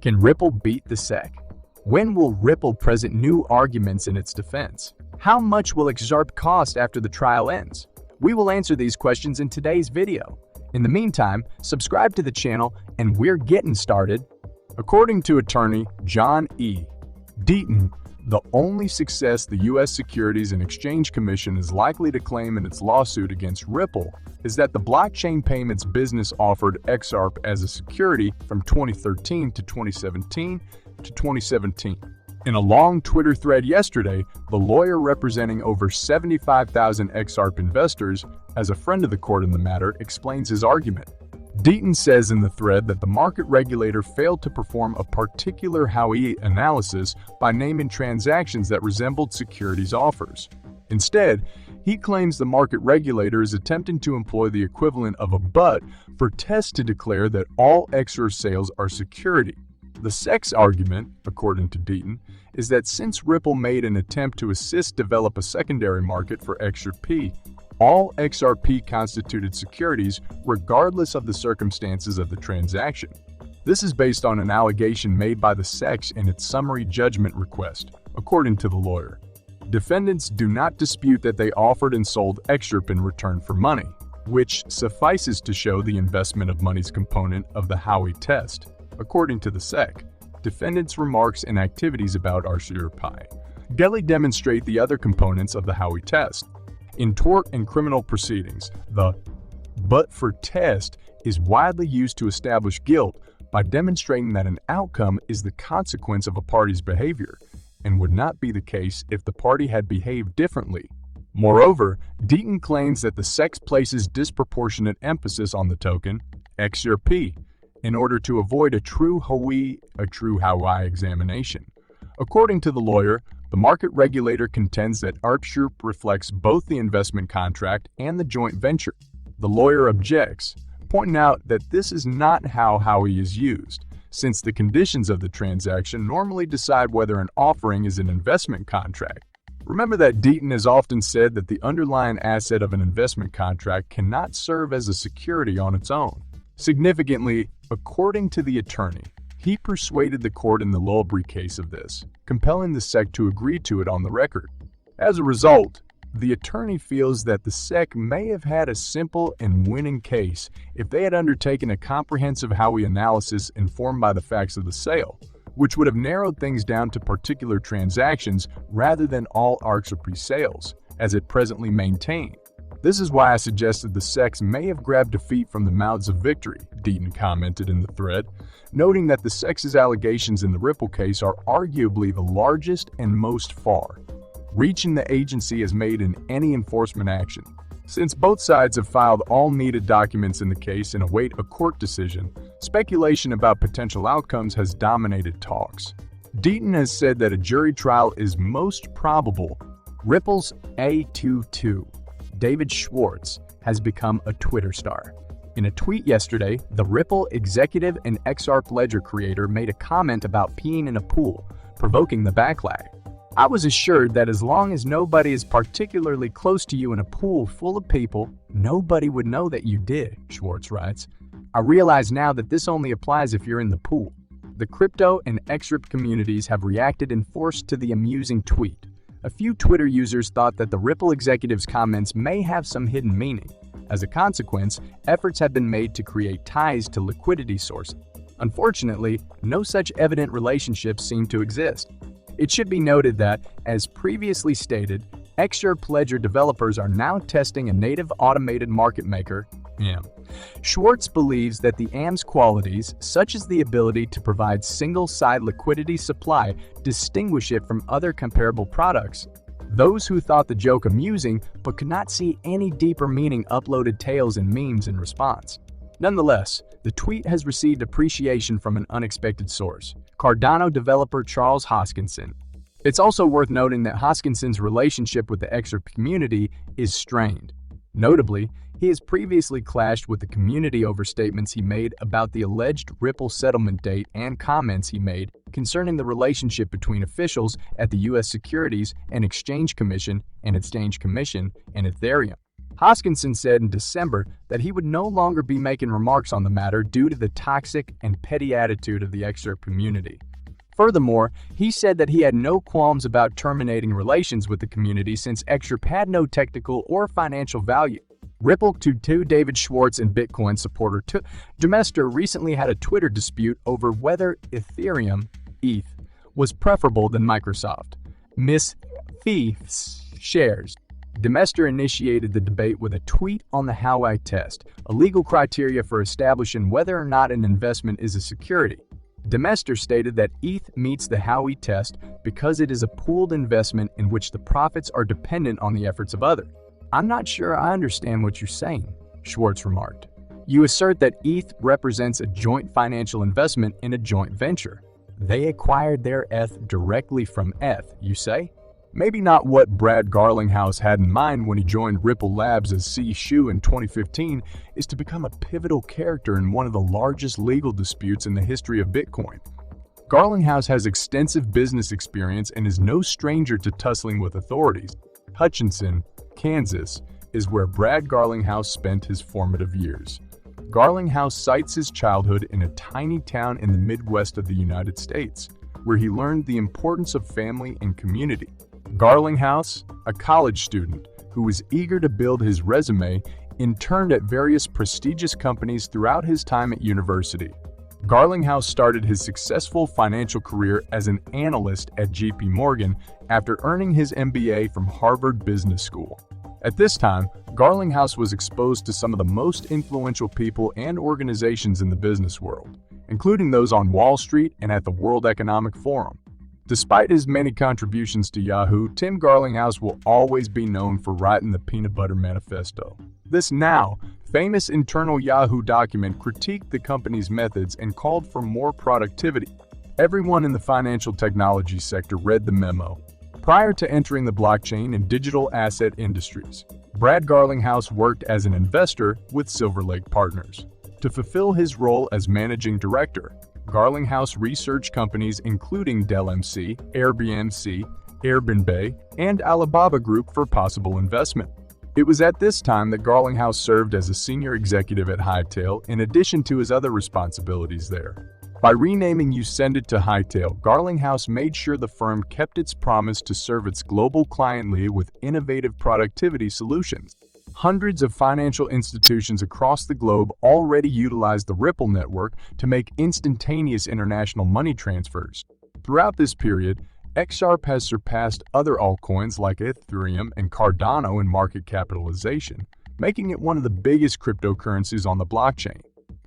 Can Ripple beat the SEC? When will Ripple present new arguments in its defense? How much will Xrp cost after the trial ends? We will answer these questions in today's video. In the meantime, subscribe to the channel and we're getting started. According to attorney John E. Deaton, the only success the U.S. Securities and Exchange Commission is likely to claim in its lawsuit against Ripple is that the blockchain payments business offered Xrp as a security from 2013 to 2017 to 2017. In a long Twitter thread yesterday, the lawyer representing over 75,000 Xrp investors, as a friend of the court in the matter, explains his argument. Deaton says in the thread that the market regulator failed to perform a particular Howey analysis by naming transactions that resembled securities offers. Instead, he claims the market regulator is attempting to employ the equivalent of a but for tests to declare that all Xrp sales are security. The SEC's argument, according to Deaton, is that since Ripple made an attempt to assist develop a secondary market for Xrp, all Xrp constituted securities regardless of the circumstances of the transaction. This is based on an allegation made by the SEC in its summary judgment request, according to the lawyer. Defendants do not dispute that they offered and sold Xrp in return for money, which suffices to show the investment of money's component of the Howey test. According to the SEC, defendants' remarks and activities about Xrp demonstrate the other components of the Howey test. In tort and criminal proceedings, the but for test is widely used to establish guilt by demonstrating that an outcome is the consequence of a party's behavior and would not be the case if the party had behaved differently. Moreover, Deaton claims that the SEC places disproportionate emphasis on the token Xrp in order to avoid a true Howey examination. According to the lawyer, the market regulator contends that Xrp reflects both the investment contract and the joint venture. The lawyer objects, pointing out that this is not how Howey is used, since the conditions of the transaction normally decide whether an offering is an investment contract. Remember that Deaton has often said that the underlying asset of an investment contract cannot serve as a security on its own. Significantly, according to the attorney, he persuaded the court in the Lowbury case of this, compelling the SEC to agree to it on the record. As a result, the attorney feels that the SEC may have had a simple and winning case if they had undertaken a comprehensive Howey analysis informed by the facts of the sale, which would have narrowed things down to particular transactions rather than all Xrp sales, as it presently maintained. This is why I suggested the SEC may have grabbed defeat from the mouths of victory, Deaton commented in the thread, noting that the SEC's allegations in the Ripple case are arguably the largest and most far-reaching the agency has made in any enforcement action. Since both sides have filed all needed documents in the case and await a court decision, speculation about potential outcomes has dominated talks. Deaton has said that a jury trial is most probable. Ripple's A22 David Schwartz has become a Twitter star. In a tweet yesterday, the Ripple executive and Xrp ledger creator made a comment about peeing in a pool, provoking the backlash. "I was assured that as long as nobody is particularly close to you in a pool full of people, nobody would know that you did," Schwartz writes. "I realize now that this only applies if you're in the pool." The crypto and Xrp communities have reacted in force to the amusing tweet. A few Twitter users thought that the Ripple executive's comments may have some hidden meaning. As a consequence, efforts have been made to create ties to liquidity sources. Unfortunately, no such evident relationships seem to exist. It should be noted that, as previously stated, Xrp ledger developers are now testing a native automated market maker, AM. Schwartz believes that the AM's qualities, such as the ability to provide single-side liquidity supply, distinguish it from other comparable products. Those who thought the joke amusing but could not see any deeper meaning uploaded tales and memes in response. Nonetheless, the tweet has received appreciation from an unexpected source, Cardano developer Charles Hoskinson. It's also worth noting that Hoskinson's relationship with the Xrp community is strained. Notably, he has previously clashed with the community over statements he made about the alleged Ripple settlement date and comments he made concerning the relationship between officials at the U.S. Securities and Exchange Commission and Ethereum. Hoskinson said in December that he would no longer be making remarks on the matter due to the toxic and petty attitude of the Xrp community. Furthermore, he said that he had no qualms about terminating relations with the community since Xrp had no technical or financial value. Ripple Cto David Schwartz and Bitcoin supporter Demester recently had a Twitter dispute over whether Ethereum (ETH) was preferable than Microsoft Miss Thief's shares. Demester initiated the debate with a tweet on the Howey test, a legal criteria for establishing whether or not an investment is a security. Demester stated that ETH meets the Howey test because it is a pooled investment in which the profits are dependent on the efforts of others. "I'm not sure I understand what you're saying," Schwartz remarked. "You assert that ETH represents a joint financial investment in a joint venture. They acquired their ETH directly from ETH, you say?" Maybe not what Brad Garlinghouse had in mind when he joined Ripple Labs as CEO in 2015 is to become a pivotal character in one of the largest legal disputes in the history of Bitcoin. Garlinghouse has extensive business experience and is no stranger to tussling with authorities. Hutchinson, Kansas, is where Brad Garlinghouse spent his formative years. Garlinghouse cites his childhood in a tiny town in the Midwest of the United States, where he learned the importance of family and community. Garlinghouse, a college student who was eager to build his resume, interned at various prestigious companies throughout his time at university. Garlinghouse started his successful financial career as an analyst at JP Morgan after earning his MBA from Harvard Business School. At this time, Garlinghouse was exposed to some of the most influential people and organizations in the business world, including those on Wall Street and at the World Economic Forum. Despite his many contributions to Yahoo, Tim Garlinghouse will always be known for writing the Peanut Butter Manifesto. This now famous internal Yahoo document critiqued the company's methods and called for more productivity. Everyone in the financial technology sector read the memo. Prior to entering the blockchain and digital asset industries, Brad Garlinghouse worked as an investor with Silver Lake Partners. To fulfill his role as managing director, Garlinghouse researched companies including Dell MC, Airbnb, and Alibaba Group for possible investment. It was at this time that Garlinghouse served as a senior executive at Hightail in addition to his other responsibilities there. By renaming Ascended to Hightail, Garlinghouse made sure the firm kept its promise to serve its global client with innovative productivity solutions. Hundreds of financial institutions across the globe already utilize the Ripple network to make instantaneous international money transfers. Throughout this period, Xrp has surpassed other altcoins like Ethereum and Cardano in market capitalization, making it one of the biggest cryptocurrencies on the blockchain.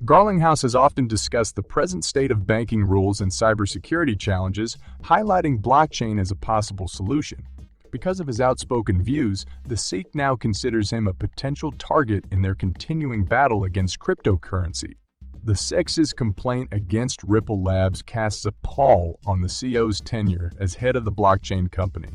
Garlinghouse has often discussed the present state of banking rules and cybersecurity challenges, highlighting blockchain as a possible solution. Because of his outspoken views, the SEC now considers him a potential target in their continuing battle against cryptocurrency. The SEC's complaint against Ripple Labs casts a pall on the CEO's tenure as head of the blockchain company.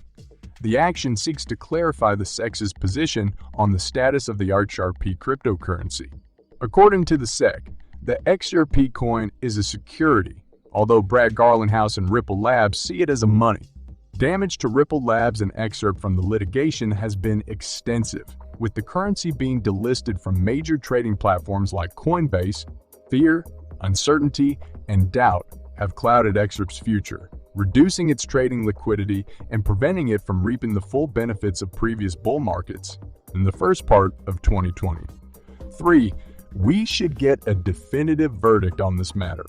The action seeks to clarify the SEC's position on the status of the Xrp cryptocurrency. According to the SEC, the Xrp coin is a security, although Brad Garlinghouse and Ripple Labs see it as a money. Damage to Ripple Labs and Xrp from the litigation has been extensive, with the currency being delisted from major trading platforms like Coinbase. Fear, uncertainty, and doubt have clouded Xrp's future, reducing its trading liquidity and preventing it from reaping the full benefits of previous bull markets in the first part of 2020. 3. We should get a definitive verdict on this matter.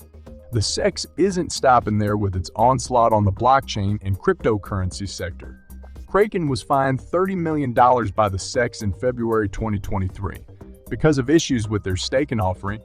The SEC isn't stopping there with its onslaught on the blockchain and cryptocurrency sector. Kraken was fined $30 million by the SEC in February 2023 because of issues with their staking offering